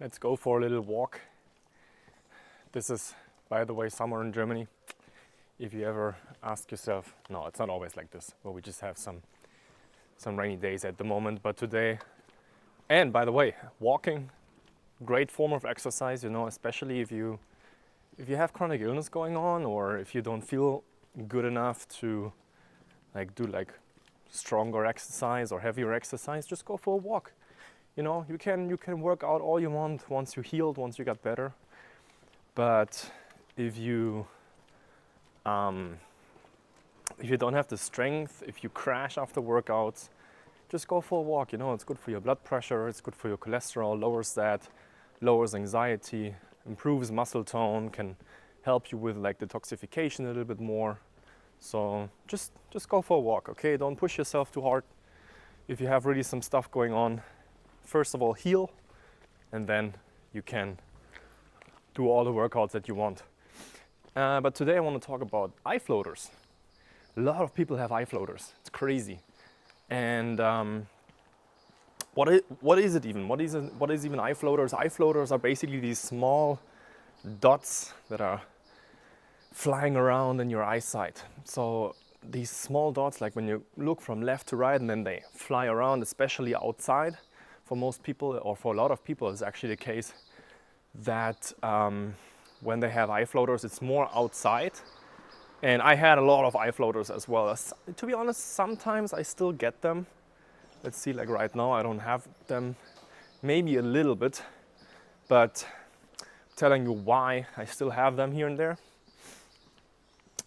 Let's go for a little walk. This is, by the way, summer in Germany. If you ever ask yourself, no, it's not always like this, but we just have some rainy days at the moment. But today, and by the way, walking, great form of exercise, you know, especially if you have chronic illness going on, or if you don't feel good enough to do stronger exercise or heavier exercise, just go for a walk. You know, you can work out all you want once you healed, once you got better. But if you don't have the strength, if you crash after workouts, just go for a walk. You know, it's good for your blood pressure, it's good for your cholesterol, lowers that, lowers anxiety, improves muscle tone, can help you with like detoxification a little bit more. So just go for a walk, okay? Don't push yourself too hard. If you have really some stuff going on, first of all heal, and then you can do all the workouts that you want. But today I want to talk about eye floaters. A lot of people have eye floaters. It's crazy. And what is it even? What is even eye floaters? Eye floaters are basically these small dots that are flying around in your eyesight. So these small dots, like when you look from left to right and then they fly around, especially outside. For most people, or for a lot of people, it's actually the case that when they have eye floaters, it's more outside. And I had a lot of eye floaters as well. To be honest, sometimes I still get them. Let's see, like right now I don't have them, maybe a little bit, but I'm telling you why I still have them here and there,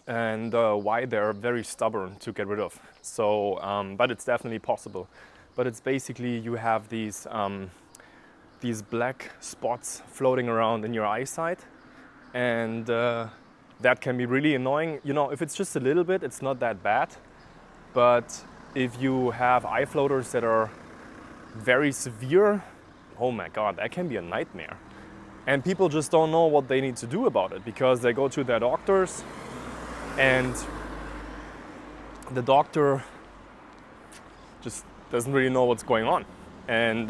and why they're very stubborn to get rid of. So, but it's definitely possible. But it's basically you have these black spots floating around in your eyesight, and that can be really annoying. You know, if it's just a little bit, it's not that bad. But if you have eye floaters that are very severe, oh my God, that can be a nightmare. And people just don't know what they need to do about it, because they go to their doctors and the doctor just doesn't really know what's going on, and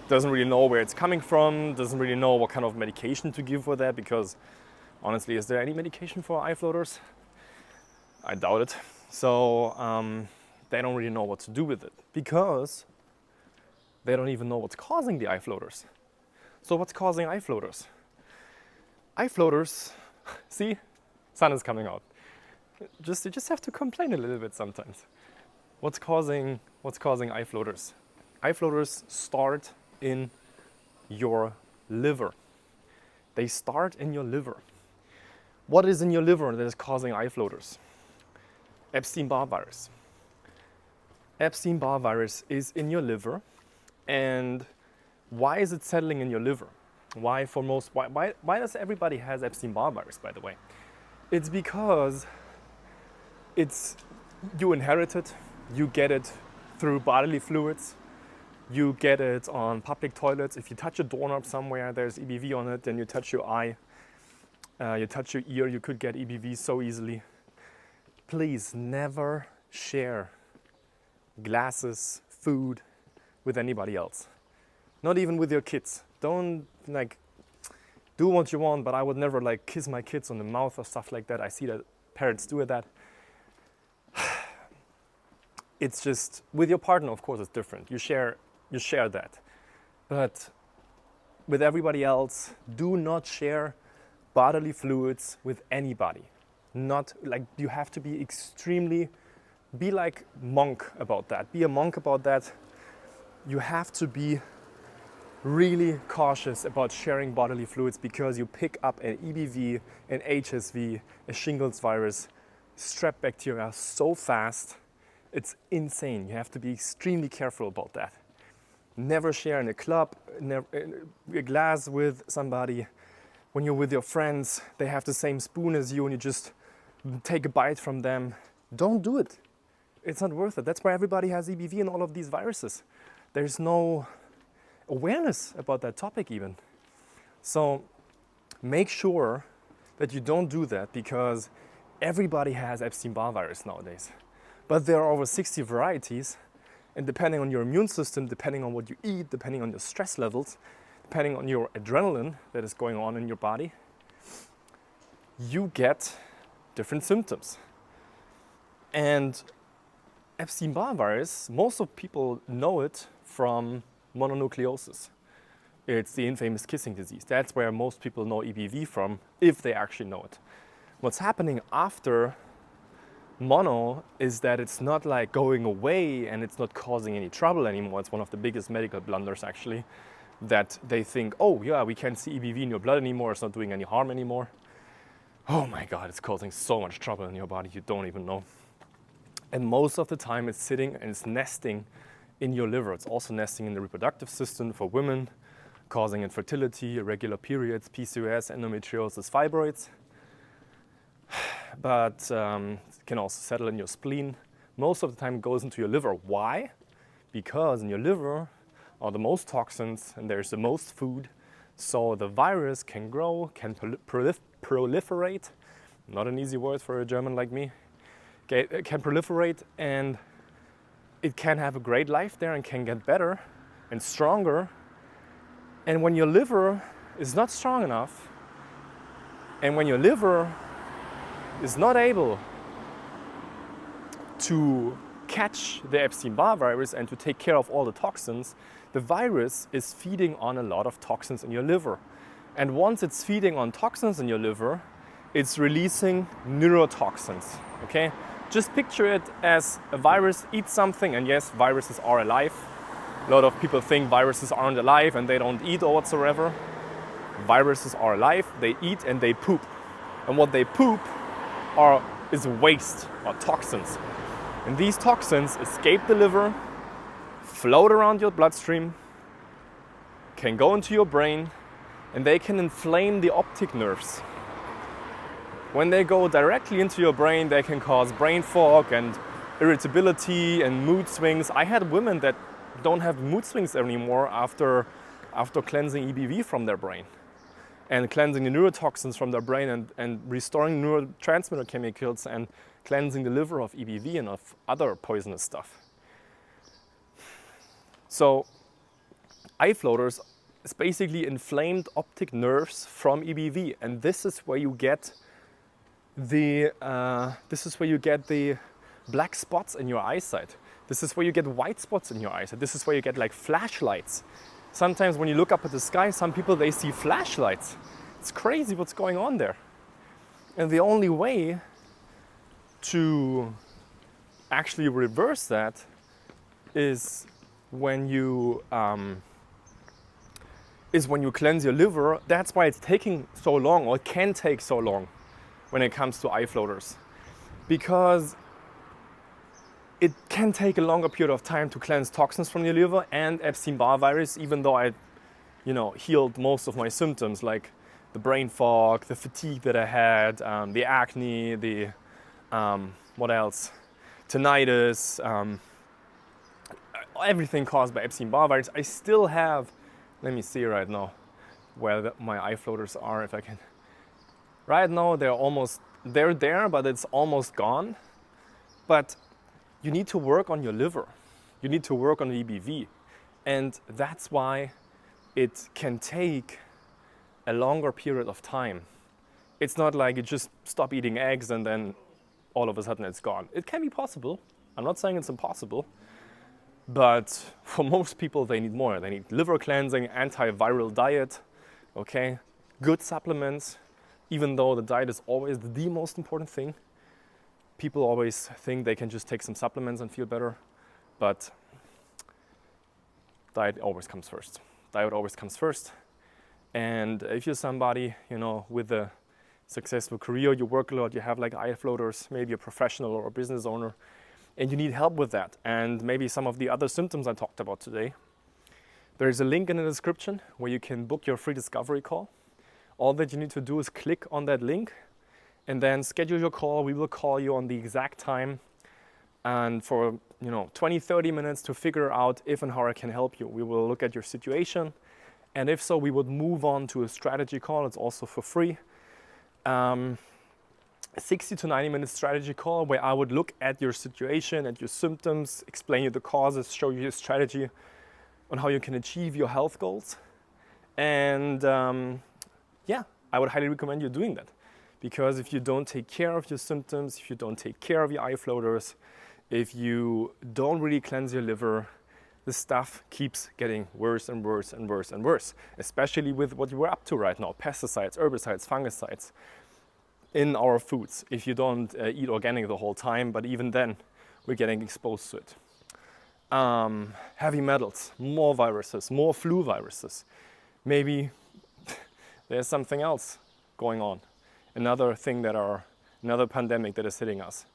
doesn't really know where it's coming from, doesn't really know what kind of medication to give for that, because honestly, is there any medication for eye floaters? I doubt it. So they don't really know what to do with it, because they don't even know what's causing the eye floaters. So what's causing eye floaters? Eye floaters, see, sun is coming out. You just have to complain a little bit sometimes. What's causing eye floaters? Eye floaters start in your liver. They start in your liver. What is in your liver that is causing eye floaters? Epstein-Barr virus. Epstein-Barr virus is in your liver, and why is it settling in your liver? Why does everybody has Epstein-Barr virus, by the way? It's because you inherit it. You get it through bodily fluids. You get it on public toilets. If you touch a doorknob somewhere, there's EBV on it. Then you touch your eye, you touch your ear, you could get EBV so easily. Please never share glasses, food with anybody else. Not even with your kids. Don't do what you want, but I would never kiss my kids on the mouth or stuff like that. I see that parents do that. It's just, with your partner, of course, it's different. You share that. But with everybody else, do not share bodily fluids with anybody. You have to be like monk about that. Be a monk about that. You have to be really cautious about sharing bodily fluids, because you pick up an EBV, an HSV, a shingles virus, strep bacteria so fast. It's insane. You have to be extremely careful about that. Never share in a club, a glass with somebody. When you're with your friends, they have the same spoon as you and you just take a bite from them. Don't do it. It's not worth it. That's why everybody has EBV and all of these viruses. There's no awareness about that topic even. So make sure that you don't do that, because everybody has Epstein-Barr virus nowadays. But there are over 60 varieties, and depending on your immune system, depending on what you eat, depending on your stress levels, depending on your adrenaline that is going on in your body, you get different symptoms. And Epstein-Barr virus, most of people know it from mononucleosis. It's the infamous kissing disease. That's where most people know EBV from, if they actually know it. What's happening after mono is that it's not like going away and it's not causing any trouble anymore. It's one of the biggest medical blunders actually, that they think, oh yeah, we can't see EBV in your blood anymore, it's not doing any harm anymore. Oh my God, it's causing so much trouble in your body, you don't even know. And most of the time it's sitting and it's nesting in your liver. It's also nesting in the reproductive system for women, causing infertility, irregular periods, PCOS, endometriosis, fibroids. But it can also settle in your spleen. Most of the time it goes into your liver. Why? Because in your liver are the most toxins and there's the most food. So the virus can grow, can proliferate. Not an easy word for a German like me. It can proliferate and it can have a great life there and can get better and stronger. And when your liver is not strong enough, and when your liver is not able to catch the Epstein-Barr virus and to take care of all the toxins, the virus is feeding on a lot of toxins in your liver. And once it's feeding on toxins in your liver, it's releasing neurotoxins, okay? Just picture it as a virus eats something, and yes, viruses are alive. A lot of people think viruses aren't alive and they don't eat or whatsoever. Viruses are alive, they eat and they poop. And what they poop is waste or toxins. And these toxins escape the liver, float around your bloodstream, can go into your brain, and they can inflame the optic nerves. When they go directly into your brain, they can cause brain fog and irritability and mood swings. I had women that don't have mood swings anymore after cleansing EBV from their brain and cleansing the neurotoxins from their brain and restoring neurotransmitter chemicals and cleansing the liver of EBV and of other poisonous stuff. So eye floaters is basically inflamed optic nerves from EBV, and this is where you get the black spots in your eyesight. This is where you get white spots in your eyesight. This is where you get like flashlights. Sometimes when you look up at the sky, some people, they see flashlights. It's crazy what's going on there. And the only way to actually reverse that is when you cleanse your liver. That's why it's taking so long, or it can take so long when it comes to eye floaters, because it can take a longer period of time to cleanse toxins from your liver and Epstein-Barr virus, even though I, healed most of my symptoms, like the brain fog, the fatigue that I had, the acne, the, what else? Tinnitus, everything caused by Epstein-Barr virus. I still have, let me see right now where my eye floaters are, if I can. Right now they're there, but it's almost gone. But you need to work on your liver. You need to work on the EBV. And that's why it can take a longer period of time. It's not like you just stop eating eggs and then all of a sudden it's gone. It can be possible. I'm not saying it's impossible. But for most people, they need more. They need liver cleansing, antiviral diet, okay? Good supplements, even though the diet is always the most important thing. People always think they can just take some supplements and feel better, but diet always comes first. Diet always comes first. And if you're somebody, with a successful career, you work a lot, you have like eye floaters, maybe a professional or a business owner, and you need help with that, and maybe some of the other symptoms I talked about today, there's a link in the description where you can book your free discovery call. All that you need to do is click on that link and then schedule your call. We will call you on the exact time and for 20-30 minutes to figure out if and how I can help you. We will look at your situation, and if so, we would move on to a strategy call. It's also for free. 60 to 90 minute strategy call where I would look at your situation, at your symptoms, explain you the causes, show you a strategy on how you can achieve your health goals. And yeah, I would highly recommend you doing that, because if you don't take care of your symptoms, if you don't take care of your eye floaters, if you don't really cleanse your liver, the stuff keeps getting worse and worse and worse and worse, especially with what we're up to right now, pesticides, herbicides, fungicides in our foods. If you don't eat organic the whole time, but even then, we're getting exposed to it. Heavy metals, more viruses, more flu viruses. Maybe there's something else going on. Another pandemic that is hitting us.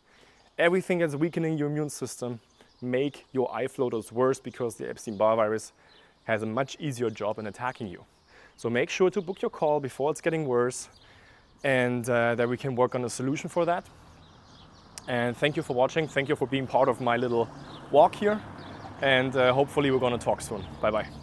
Everything that's weakening your immune system make your eye floaters worse, because the Epstein-Barr virus has a much easier job in attacking you. So make sure to book your call before it's getting worse, and that we can work on a solution for that. And thank you for watching. Thank you for being part of my little walk here. And hopefully we're going to talk soon. Bye-bye.